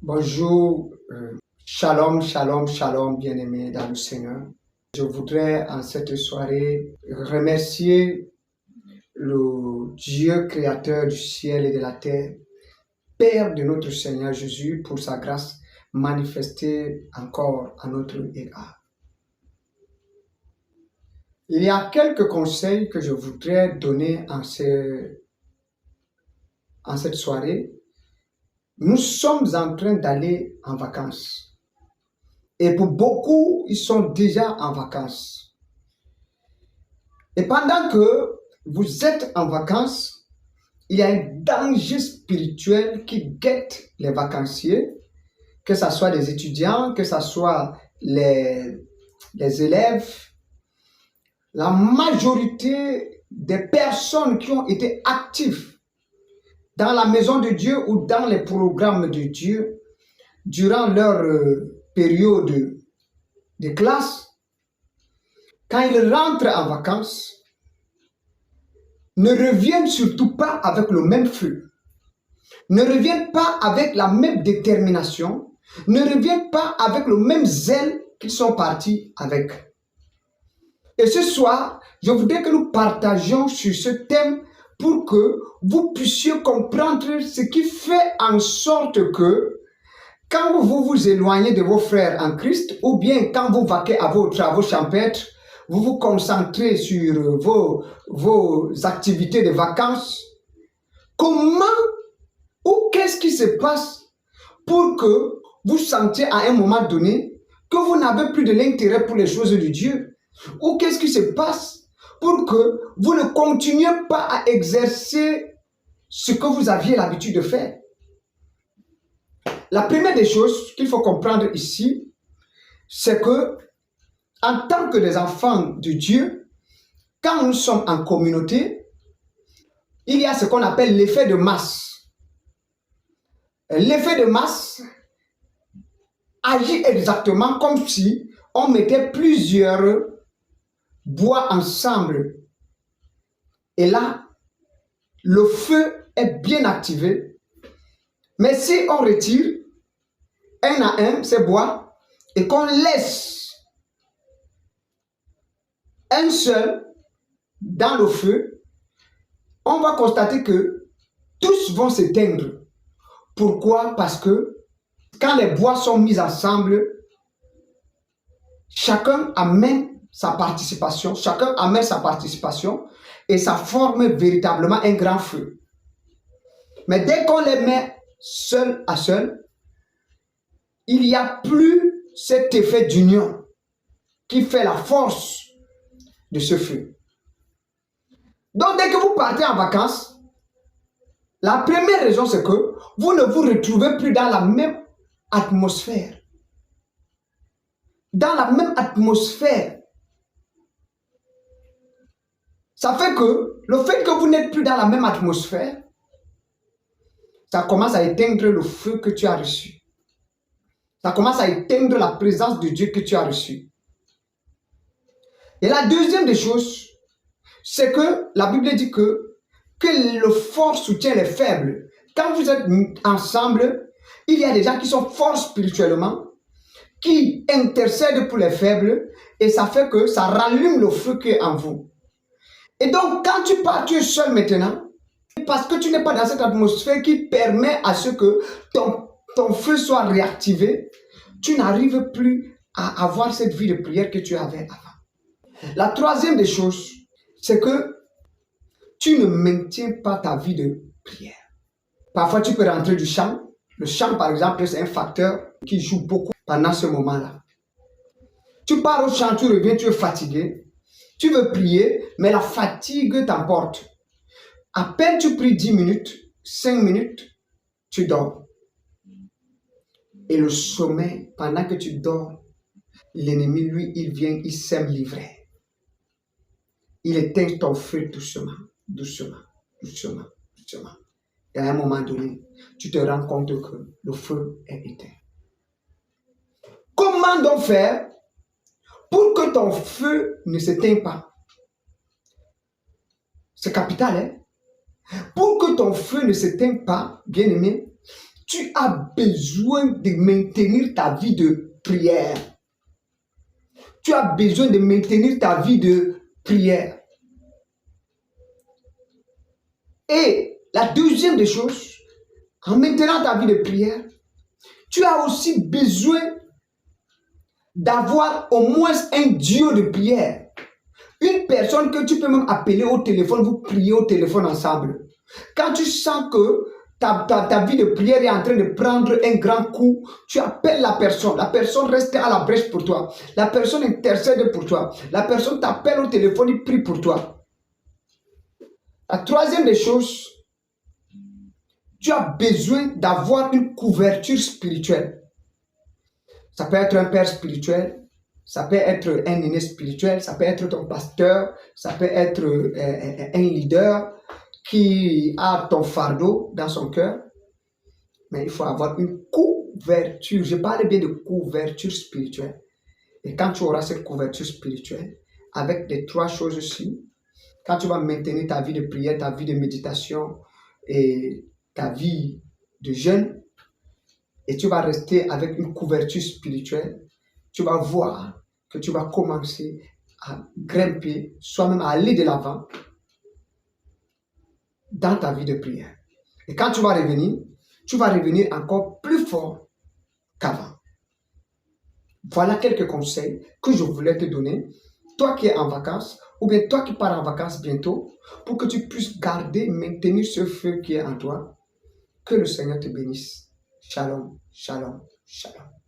Bonjour, shalom, shalom, shalom, bien-aimés dans le Seigneur. Je voudrais en cette soirée remercier le Dieu créateur du ciel et de la terre, Père de notre Seigneur Jésus, pour sa grâce manifestée encore à notre égard. Il y a quelques conseils que je voudrais donner en cette soirée. Nous sommes en train d'aller en vacances. Et pour beaucoup, ils sont déjà en vacances. Et pendant que vous êtes en vacances, il y a un danger spirituel qui guette les vacanciers, que ce soit les étudiants, que ce soit les élèves. La majorité des personnes qui ont été actives dans la maison de Dieu ou dans les programmes de Dieu durant leur période de classe, quand ils rentrent en vacances, ne reviennent surtout pas avec le même feu, ne reviennent pas avec la même détermination, ne reviennent pas avec le même zèle qu'ils sont partis avec. Et ce soir, je voudrais que nous partagions sur ce thème pour que vous puissiez comprendre ce qui fait en sorte que quand vous vous éloignez de vos frères en Christ, ou bien quand vous vaquez à vos travaux champêtres, vous vous concentrez sur vos activités de vacances, comment ou qu'est-ce qui se passe pour que vous sentiez à un moment donné que vous n'avez plus de l'intérêt pour les choses de Dieu? Ou qu'est-ce qui se passe pour que vous ne continuez pas à exercer ce que vous aviez l'habitude de faire? La première des choses qu'il faut comprendre ici, c'est que en tant que des enfants de Dieu, quand nous sommes en communauté, il y a ce qu'on appelle l'effet de masse. L'effet de masse agit exactement comme si on mettait plusieurs bois ensemble. Et là, le feu est bien activé. Mais si on retire un à un ces bois et qu'on laisse un seul dans le feu, on va constater que tous vont s'éteindre. Pourquoi? Parce que quand les bois sont mis ensemble, chacun amène sa participation et ça forme véritablement un grand feu. Mais dès qu'on les met seul à seul, il n'y a plus cet effet d'union qui fait la force de ce feu. Donc dès que vous partez en vacances, la première raison c'est que vous ne vous retrouvez plus dans la même atmosphère. Dans la même atmosphère. Ça fait que le fait que vous n'êtes plus dans la même atmosphère, ça commence à éteindre le feu que tu as reçu. Ça commence à éteindre la présence de Dieu que tu as reçue. Et la deuxième des choses, c'est que la Bible dit que le fort soutient les faibles. Quand vous êtes ensemble, il y a des gens qui sont forts spirituellement, qui intercèdent pour les faibles, et ça fait que ça rallume le feu qui est en vous. Et donc, quand tu pars, tu es seul maintenant, parce que tu n'es pas dans cette atmosphère qui permet à ce que ton feu soit réactivé, tu n'arrives plus à avoir cette vie de prière que tu avais avant. La troisième des choses, c'est que tu ne maintiens pas ta vie de prière. Parfois, tu peux rentrer du chant. Le chant, par exemple, c'est un facteur qui joue beaucoup pendant ce moment-là. Tu pars au chant, tu reviens, tu es fatigué. Tu veux prier, mais la fatigue t'emporte. À peine tu pries 10 minutes, 5 minutes, tu dors. Et le sommeil, pendant que tu dors, l'ennemi, lui, il vient, il sème l'ivraie. Il éteint ton feu doucement, doucement, doucement, doucement. Et à un moment donné, tu te rends compte que le feu est éteint. Comment donc faire pour que ton feu ne s'éteigne pas? C'est capital, hein? Pour que ton feu ne s'éteigne pas, bien-aimé, tu as besoin de maintenir ta vie de prière. Tu as besoin de maintenir ta vie de prière. Et la deuxième des choses, en maintenant ta vie de prière, tu as aussi besoin d'avoir au moins un duo de prière. Une personne que tu peux même appeler au téléphone, vous priez au téléphone ensemble. Quand tu sens que ta vie de prière est en train de prendre un grand coup, tu appelles la personne reste à la brèche pour toi, la personne intercède pour toi, la personne t'appelle au téléphone, il prie pour toi. La troisième des choses, tu as besoin d'avoir une couverture spirituelle. Ça peut être un père spirituel, ça peut être un aîné spirituel, ça peut être ton pasteur, ça peut être un leader qui a ton fardeau dans son cœur. Mais il faut avoir une couverture. Je parle bien de couverture spirituelle. Et quand tu auras cette couverture spirituelle, avec les trois choses-ci, quand tu vas maintenir ta vie de prière, ta vie de méditation et ta vie de jeûne, et tu vas rester avec une couverture spirituelle, tu vas voir que tu vas commencer à grimper, soit même à aller de l'avant dans ta vie de prière. Et quand tu vas revenir encore plus fort qu'avant. Voilà quelques conseils que je voulais te donner, toi qui es en vacances, ou bien toi qui pars en vacances bientôt, pour que tu puisses garder, maintenir ce feu qui est en toi. Que le Seigneur te bénisse. Shalom, shalom, shalom.